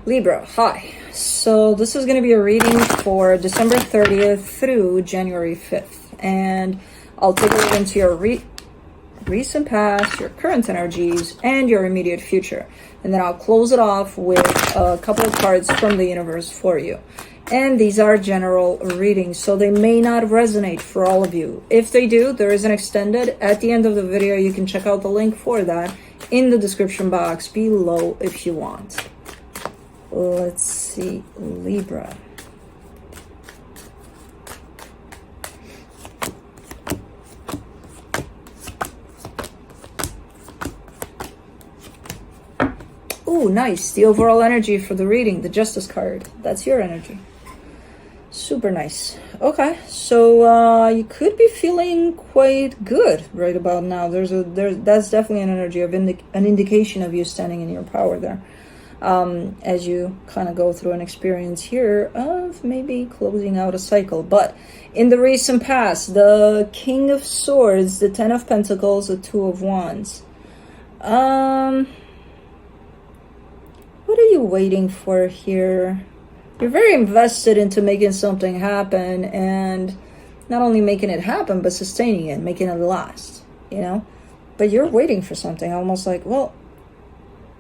Libra, hi. So this is going to be a reading for December 30th through January 5th. And I'll take a look into your recent past, your current energies, and your immediate future. And then I'll close it off with a couple of cards from the universe for you. And these are general readings, so they may not resonate for all of you. If they do, there is an extended at the end of the video. You can check out the link for that in the description box below if you want. Let's see, Libra. Oh, nice. The overall energy for the reading, the Justice card. That's your energy. Super nice. Okay, so you could be feeling quite good right about now. That's definitely an energy of an indication of you standing in your power there. As you kind of go through an experience here of maybe closing out a cycle. But in the recent past, the King of Swords, the Ten of Pentacles, the Two of Wands. What are you waiting for here? You're very invested into making something happen, and not only making it happen, but sustaining it, making it last, you know? But you're waiting for something, almost like, well,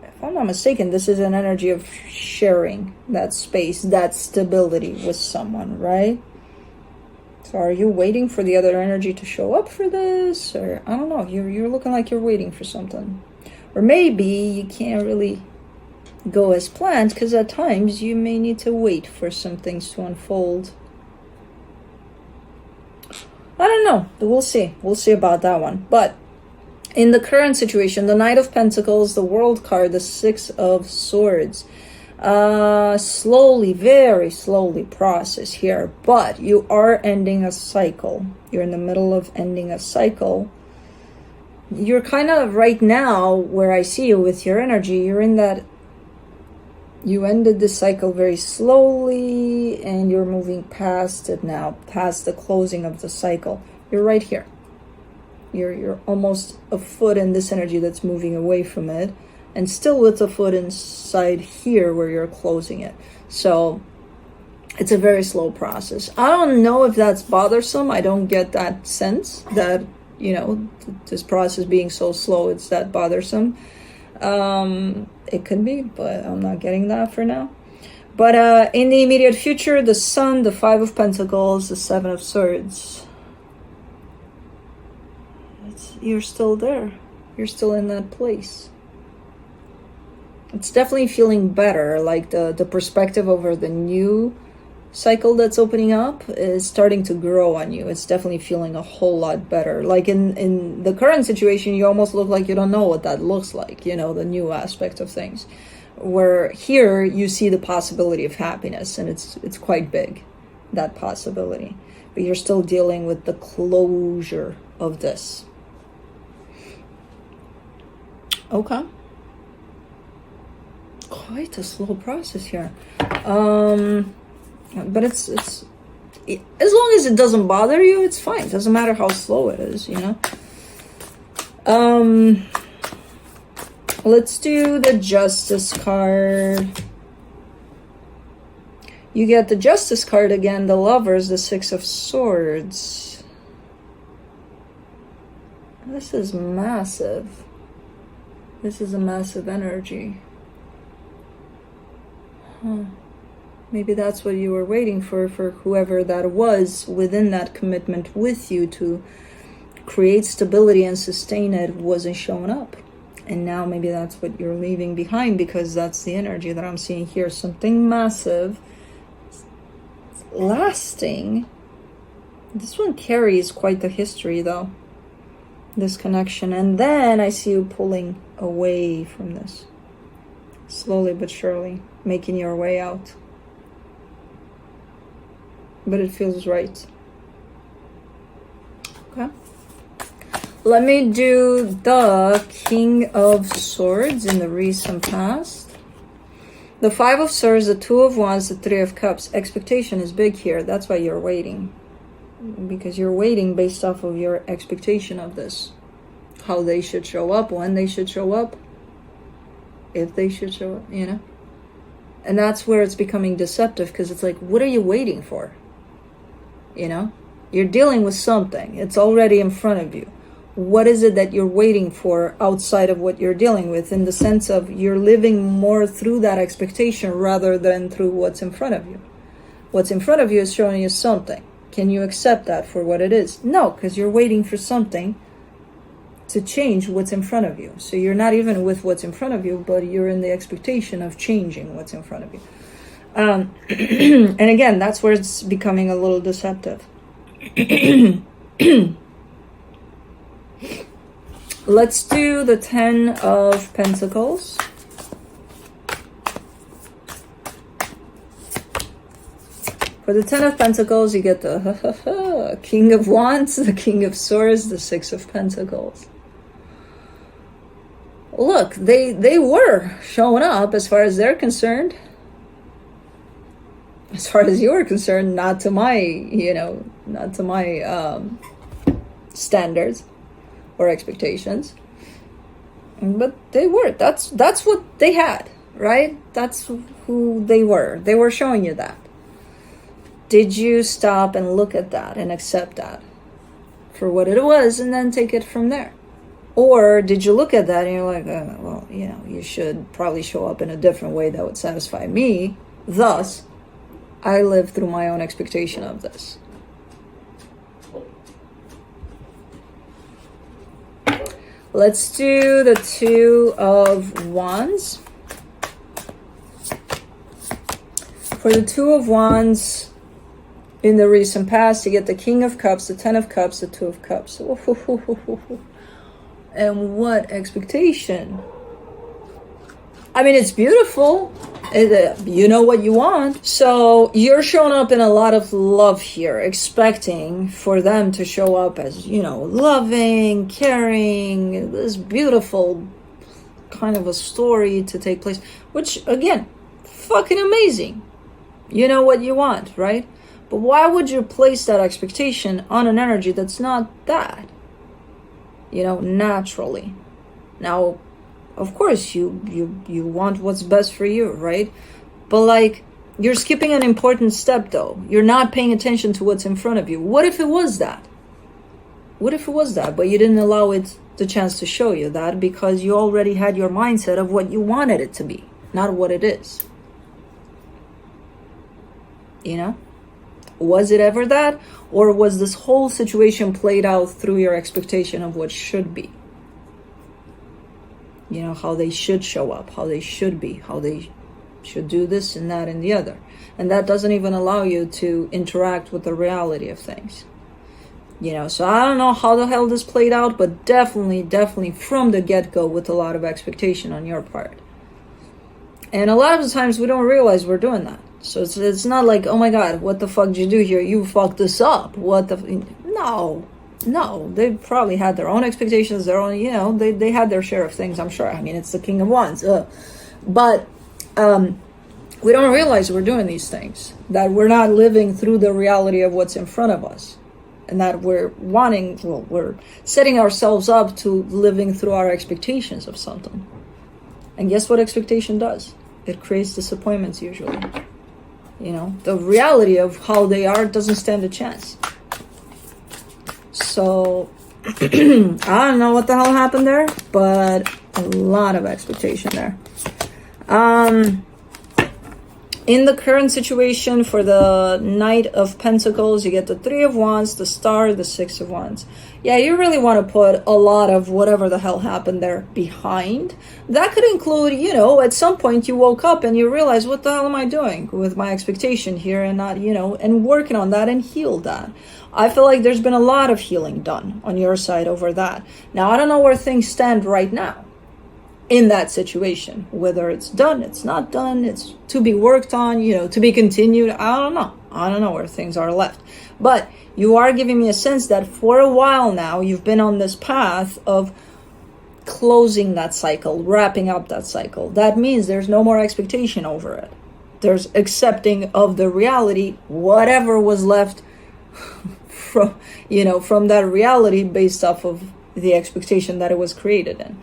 if I'm not mistaken, this is an energy of sharing that space, that stability with someone, right? So are you waiting for the other energy to show up for this? Or I don't know, you're looking like you're waiting for something. Or maybe you can't really go as planned, because at times you may need to wait for some things to unfold. I don't know. We'll see. We'll see about that one. But in the current situation, the Knight of Pentacles, the World card, the Six of Swords. Slowly, very slowly process here. But you are ending a cycle. You're in the middle of ending a cycle. You're kind of right now, where I see you with your energy, you're in that you ended the cycle very slowly, and you're moving past it now, past the closing of the cycle. You're right here. You're almost a foot in this energy that's moving away from it, and still with a foot inside here where you're closing it. So it's a very slow process. I don't know if that's bothersome. I don't get that sense that, you know, this process being so slow, it's that bothersome. It could be, but I'm not getting that for now. But in the immediate future, the Sun, the Five of Pentacles, the Seven of Swords. You're still there. You're still in that place. It's definitely feeling better. Like the perspective over the new cycle that's opening up is starting to grow on you. It's definitely feeling a whole lot better. Like in the current situation, you almost look like you don't know what that looks like, you know, the new aspect of things. Where here you see the possibility of happiness, and it's quite big, that possibility. But you're still dealing with the closure of this. Okay. Quite a slow process here. But it's as long as it doesn't bother you, it's fine. It doesn't matter how slow it is, you know. Let's do the Justice card. You get the Justice card again, the Lovers, the Six of Swords. This is massive. This is a massive energy. Huh. Maybe that's what you were waiting for whoever that was within that commitment with you to create stability and sustain it wasn't showing up. And now maybe that's what you're leaving behind, because that's the energy that I'm seeing here. Something massive, lasting. This one carries quite the history though, this connection. And then I see you pulling away from this. Slowly but surely, making your way out. But it feels right. Okay. Let me do the King of Swords in the recent past. The Five of Swords, the Two of Wands, the Three of Cups. Expectation is big here. That's why you're waiting. Because you're waiting based off of your expectation of this. How they should show up, when they should show up. If they should show up, you know. And that's where it's becoming deceptive, because it's like, what are you waiting for? You know, you're dealing with something. It's already in front of you. What is it that you're waiting for outside of what you're dealing with, in the sense of you're living more through that expectation rather than through what's in front of you? What's in front of you is showing you something. Can you accept that for what it is? No, because you're waiting for something to change what's in front of you. So you're not even with what's in front of you, but you're in the expectation of changing what's in front of you. And again, that's where it's becoming a little deceptive. Let's do the 10 of Pentacles. For the 10 of Pentacles, you get the King of Wands, the King of Swords, the 6 of Pentacles. Look, they were showing up as far as they're concerned. As far as you're concerned, not to my, not to my standards or expectations. But they were. That's what they had, right? That's who they were. They were showing you that. Did you stop and look at that and accept that for what it was and then take it from there? Or did you look at that and you're like, well, you should probably show up in a different way that would satisfy me. Thus, I live through my own expectation of this. Let's do the 2 of Wands. For the 2 of Wands, in the recent past, you get the King of Cups, the 10 of Cups, the 2 of Cups. And what expectation? I mean, it's beautiful. You know what you want. So you're showing up in a lot of love here, expecting for them to show up as, loving, caring, this beautiful kind of a story to take place, which, again, fucking amazing. You know what you want, right? But why would you place that expectation on an energy that's not that? Naturally. Now, of course, you want what's best for you, right? But you're skipping an important step, though. You're not paying attention to what's in front of you. What if it was that? What if it was that, but you didn't allow it the chance to show you that because you already had your mindset of what you wanted it to be, not what it is? Was it ever that? Or was this whole situation played out through your expectation of what should be? How they should show up, how they should be, how they should do this and that and the other. And that doesn't even allow you to interact with the reality of things. So I don't know how the hell this played out, but definitely from the get-go with a lot of expectation on your part. And a lot of the times we don't realize we're doing that. So it's not like, oh my God, what the fuck did you do here? You fucked this up. No, they probably had their own expectations, their own, they had their share of things, I'm sure. I mean, it's the King of Wands. But we don't realize we're doing these things, that we're not living through the reality of what's in front of us. And that we're setting ourselves up to living through our expectations of something. And guess what expectation does? It creates disappointments usually. The reality of how they are doesn't stand a chance. So, I don't know what the hell happened there, but a lot of expectation there. In the current situation for the Knight of Pentacles, you get the 3 of Wands, the Star, the 6 of Wands. Yeah, you really want to put a lot of whatever the hell happened there behind. That could include, at some point you woke up and you realize, what the hell am I doing with my expectation here, and not, and working on that and heal that. I feel like there's been a lot of healing done on your side over that. Now, I don't know where things stand right now in that situation, whether it's done, it's not done, it's to be worked on, to be continued. I don't know where things are left, but you are giving me a sense that for a while now you've been on this path of closing that cycle, wrapping up that cycle. That means there's no more expectation over it. There's accepting of the reality, whatever was left from that reality based off of the expectation that it was created in.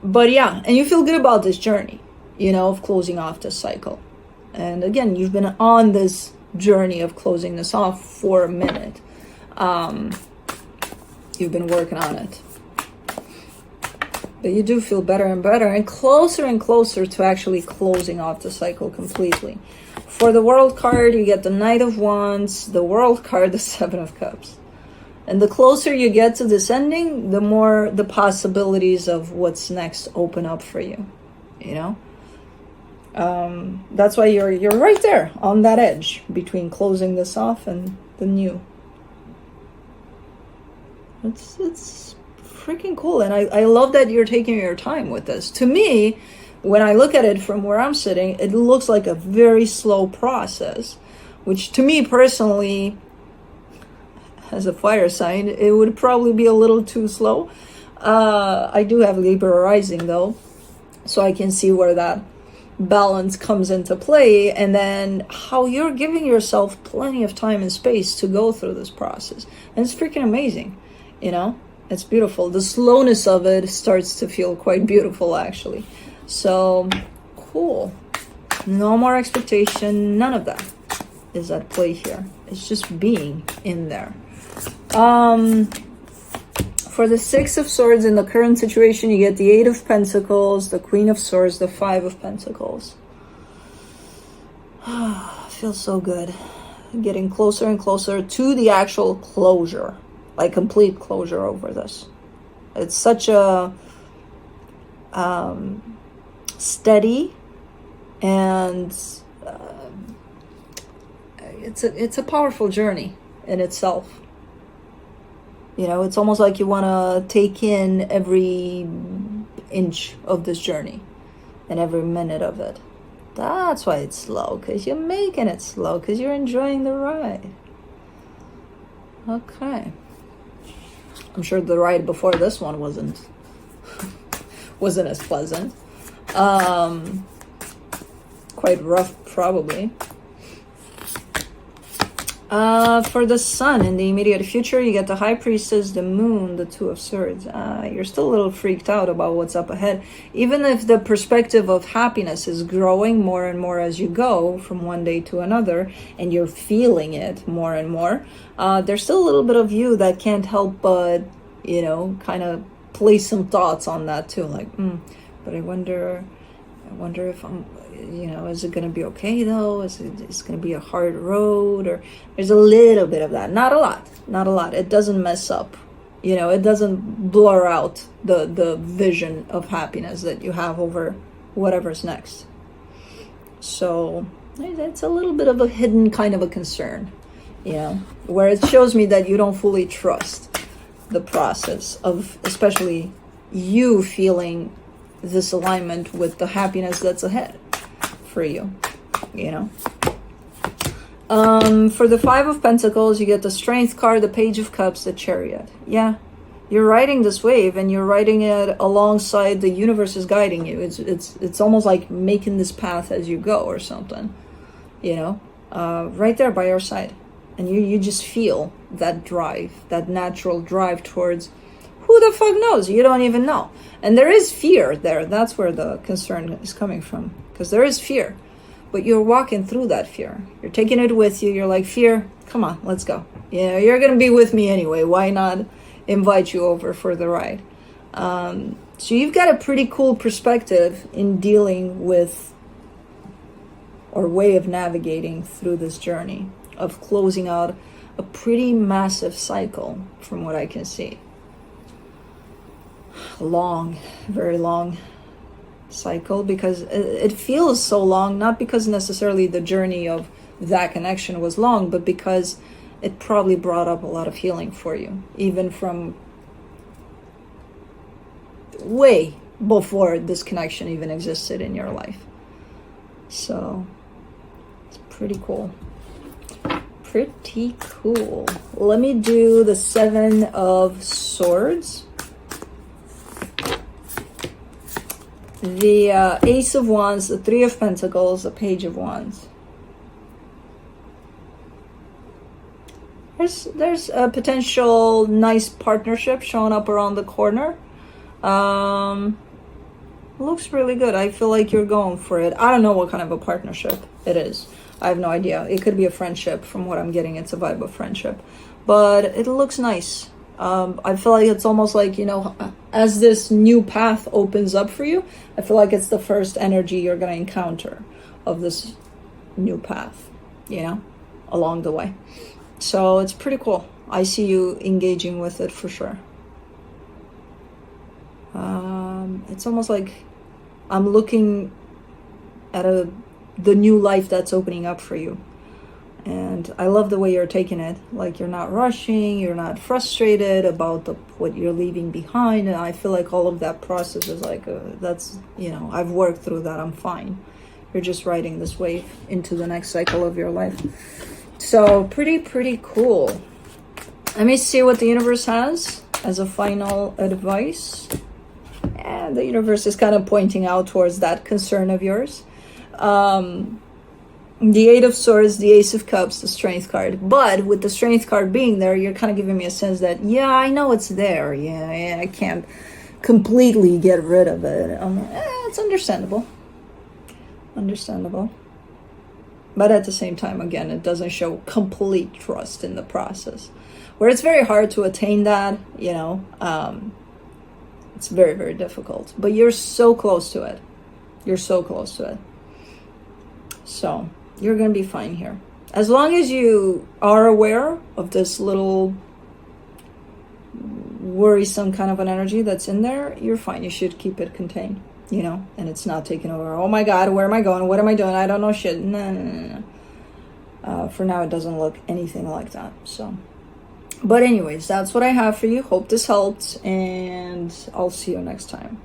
But yeah, and you feel good about this journey. you know, of closing off this cycle. And again, you've been on this journey of closing this off for a minute. You've been working on it. But you do feel better and better and closer to actually closing off the cycle completely. For the World card, you get the Knight of Wands, the World card, the Seven of Cups. And the closer you get to this ending, the more the possibilities of what's next open up for you, you know? That's why you're right there on that edge between closing this off and the new. It's freaking cool. And I love that you're taking your time with this. To me, when I look at it from where I'm sitting, it looks like a very slow process, which to me personally, as a fire sign, it would probably be a little too slow. I do have Libra rising though, so I can see where that balance comes into play, and then how you're giving yourself plenty of time and space to go through this process. And it's freaking amazing, you know? It's beautiful. The slowness of it starts to feel quite beautiful, actually. So, cool. No more expectation. None of that is at play here. It's just being in there. For the Six of Swords in the current situation, you get the Eight of Pentacles, the Queen of Swords, the Five of Pentacles. Feels so good. Getting closer and closer to the actual closure. Like complete closure over this. It's such a steady and it's a powerful journey in itself. You know, it's almost like you want to take in every inch of this journey and every minute of it. That's why it's slow, because you're making it slow, because you're enjoying the ride. Okay. I'm sure the ride before this one wasn't as pleasant. Quite rough, probably. For the Sun in the immediate future, you get the High Priestess, the Moon, the Two of Swords. You're still a little freaked out about what's up ahead. Even if the perspective of happiness is growing more and more as you go from one day to another, and you're feeling it more and more, there's still a little bit of you that can't help but, you know, kind of place some thoughts on that too. Like, but I wonder if I'm, you know, is it going to be okay though? Is it going to be a hard road? Or there's a little bit of that. Not a lot. It doesn't mess up. You know, it doesn't blur out the vision of happiness that you have over whatever's next. So it's a little bit of a hidden kind of a concern, you know, where it shows me that you don't fully trust the process of, especially you feeling this alignment with the happiness that's ahead for you, you know. For the Five of Pentacles, you get the Strength card, the Page of Cups, the Chariot. Yeah, you're riding this wave, and you're riding it alongside the universe is guiding you. It's almost like making this path as you go or something, you know, right there by your side. And you just feel that drive, that natural drive towards who the fuck knows? You don't even know. And there is fear there. That's where the concern is coming from. Because there is fear. But you're walking through that fear. You're taking it with you. You're like, fear, come on, let's go. You know, you're going to be with me anyway. Why not invite you over for the ride? So you've got a pretty cool perspective in dealing with, or way of navigating through this journey of closing out a pretty massive cycle from what I can see. Long, very long cycle, because it feels so long, not because necessarily the journey of that connection was long, but because it probably brought up a lot of healing for you, even from way before this connection even existed in your life. So it's pretty cool. Pretty cool. Let me do the Seven of Swords. The Ace of Wands, the Three of Pentacles, the Page of Wands. There's a potential nice partnership showing up around the corner. It looks really good. I feel like you're going for it. I don't know what kind of a partnership it is. I have no idea. It could be a friendship. From what I'm getting, it's a vibe of friendship. But it looks nice. I feel like it's almost like, you know, as this new path opens up for you, I feel like it's the first energy you're going to encounter of this new path, you know, along the way. So it's pretty cool. I see you engaging with it for sure. It's almost like I'm looking at the new life that's opening up for you. And I love the way you're taking it. Like, you're not rushing, you're not frustrated about what you're leaving behind. And I feel like all of that process is like, that's, you know, I've worked through that, I'm fine. You're just riding this wave into the next cycle of your life. So pretty cool. Let me see what the universe has as a final advice. And the universe is kind of pointing out towards that concern of yours. The Eight of Swords, the Ace of Cups, the Strength card. But with the Strength card being there, you're kind of giving me a sense that, yeah, I know it's there. Yeah, I can't completely get rid of it. It's understandable. Understandable. But at the same time, again, it doesn't show complete trust in the process. Where it's very hard to attain that, you know, it's very, very difficult. But you're so close to it. You're so close to it. So you're going to be fine here. As long as you are aware of this little worrisome kind of an energy that's in there, you're fine. You should keep it contained, you know, and it's not taking over. Oh my God, where am I going? What am I doing? I don't know shit. No. For now, it doesn't look anything like that. So, but anyways, that's what I have for you. Hope this helped, and I'll see you next time.